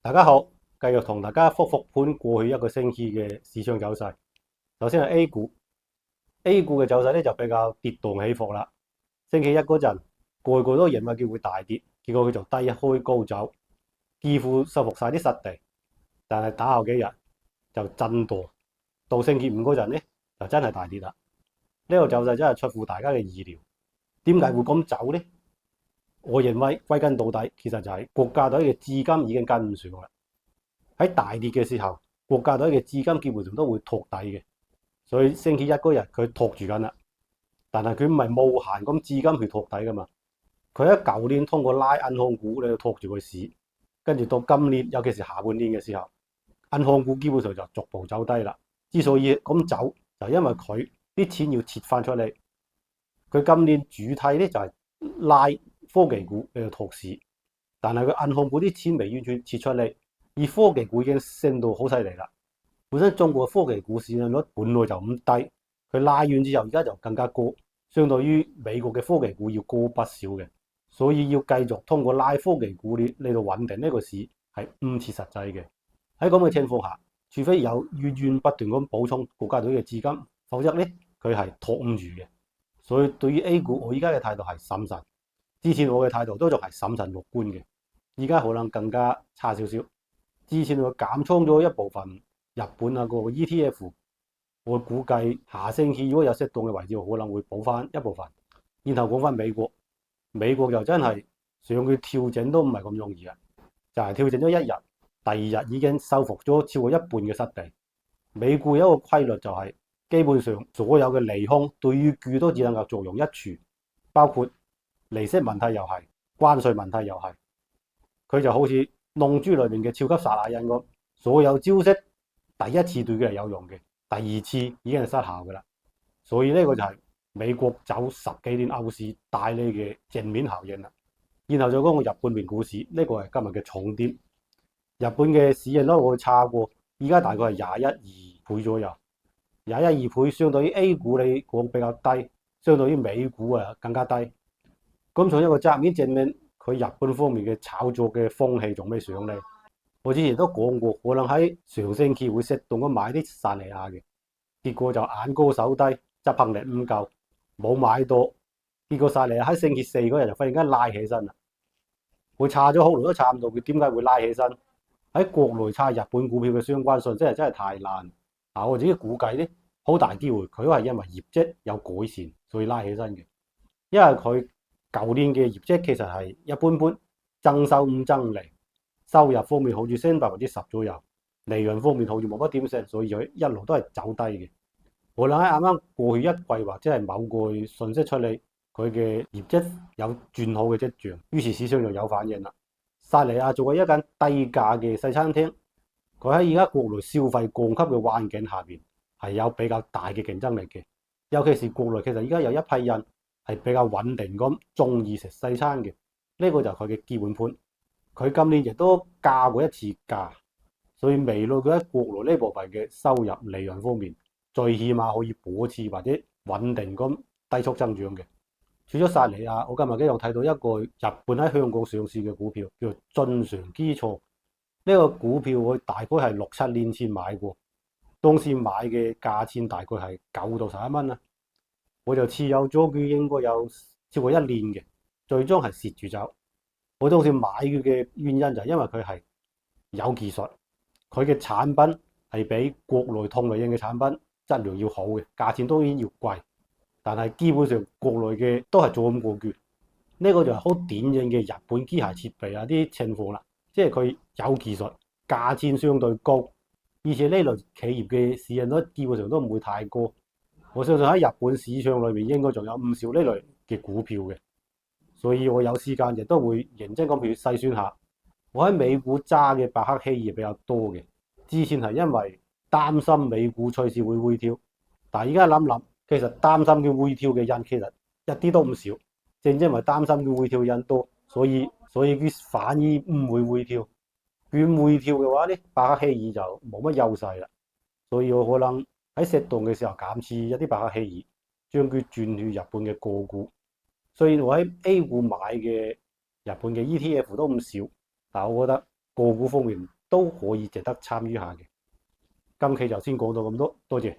大家好，繼續同大家復盤過去一個星期嘅市場走勢。首先係 A 股嘅走勢咧就比較跌宕起伏啦。星期一嗰陣，個個都認為佢會大跌，結果佢就低開高走，幾乎收復晒啲失地。但係打後幾日就震盪，到星期五嗰陣咧就真係大跌啦。呢個走勢真係出乎大家嘅意料。點解會咁走呢？我認為歸根到底，其實就係國家隊嘅資金已經跟唔上啦。喺大跌嘅時候，國家隊嘅資金基本上都會托底嘅，所以星期一嗰日佢托住緊啦。但係佢唔係無限咁資金去托底噶嘛，佢喺舊年通過拉銀行股嚟托住個市，跟住到今年，尤其是下半年嘅時候，銀行股基本上就逐步走低啦。之所以咁走，就因為佢啲錢要撤翻出嚟。佢今年主體咧就係拉科技股嚟到托市，但係佢銀行股啲錢未完全撤出嚟。而科技股已經升到好犀利啦。本身中國嘅科技股市盈率本來就咁低，佢拉完之後而家就更加高，相對於美國嘅科技股要高不少嘅。所以要繼續通過拉科技股嚟到穩定呢個市係唔切實際嘅。喺咁嘅情況下，除非有源源不斷咁補充國家隊嘅資金，否則咧佢係托唔住嘅。所以對於 A 股，我而家嘅態度係審慎。之前我嘅態度都仲係審慎樂觀嘅，而家可能更加差少少。之前我減倉咗一部分日本個 ETF， 我估計下星期如果有適當嘅位置，我可能會補翻一部分。然後講翻美國，美國就真係上去調整都唔係咁容易啊，就係調整咗一日，第二日已經收復咗超過一半嘅失地。美股有一個規律就係，基本上所有嘅利空對於佢都只能夠作用一處，包括利息問題又係，關稅問題又係，佢就好似龍珠裏面嘅超級撒亞人咁，所有招式第一次對佢係有用嘅，第二次已經係失效噶啦。所以呢個就係美國走十幾年牛市帶嚟嘅正面效應啦。然後再講個日本面股市，呢個係今日嘅重點。日本嘅市盈率我查過，而家大概係21.2倍左右，21.2倍相對於 A 股嚟講比較低，相對於美股啊更加低。咁從一個側面證明，佢日本方面嘅炒作嘅風氣仲未上嚟。我之前都講過，可能喺上星期會適當咁買啲薩尼亞嘅，結果就眼高手低，執行力唔夠，冇買到。結果薩尼亞喺星期四嗰日就忽然間拉起身啦。我查咗好耐都查唔到佢點解會拉起身。喺國內查日本股票嘅相關信息真係太爛。我自己估計咧，好大機會佢都係因為業績有改善，所以拉起身嘅。因為佢舊年嘅業績其實係一般般，增收唔增利，收入方面好似升10%左右，利潤方面好似冇乜點升，所以佢一路都係走低嘅。無論喺啱啱過去一季或者係某個信息出嚟，佢嘅業績有轉好嘅跡象，於是市場就有反應啦。薩尼亞作為一間低價嘅細餐廳，佢喺而家國內消費降級嘅環境下邊係有比較大嘅競爭力嘅，尤其是國內其實而家有一批人係比較穩定咁中意食西餐嘅，呢個就係佢嘅基本盤。佢今年亦都加過一次價，所以未來佢喺國內呢部分嘅收入利潤方面，最起碼可以保持或者穩定咁低速增長嘅。除咗薩尼亞，我今日又睇到一個日本喺香港上市嘅股票，叫做進常基礎。呢個股票我大概係6-7年前買過，當時買嘅價錢大概係9到11蚊啦。我就持有咗佢應該有超過1年嘅，最終係蝕住走。我當時買佢嘅原因就係因為佢係有技術，佢嘅產品係比國內同類型嘅產品質量要好嘅，價錢當然要貴，但係基本上國內嘅都係做咁過決。呢個就係好典型嘅日本機械設備啲情況啦，即係佢有技術，價錢相對高，而且呢類企業嘅市盈率基本上都唔會太高。我相信喺日本市場裏面應該仲有唔少呢類嘅股票嘅，所以我有時間亦都會認真咁去篩選下。我喺美股揸嘅白克希爾比較多嘅，之前係因為擔心美股隨時會回調，但係而家諗諗，其實擔心佢回調嘅人其實一啲都唔少。正因為擔心佢回調人多，所以佢反而唔會回調。佢回調嘅話咧，白克希爾就冇乜優勢啦。所以我可能喺適當嘅時候減持一啲白克希爾，將佢轉去日本嘅個股。雖然我喺 A 股買嘅日本嘅 ETF 都唔少，但係我覺得個股方面都可以值得參與下嘅。今期就先講到咁多，多謝。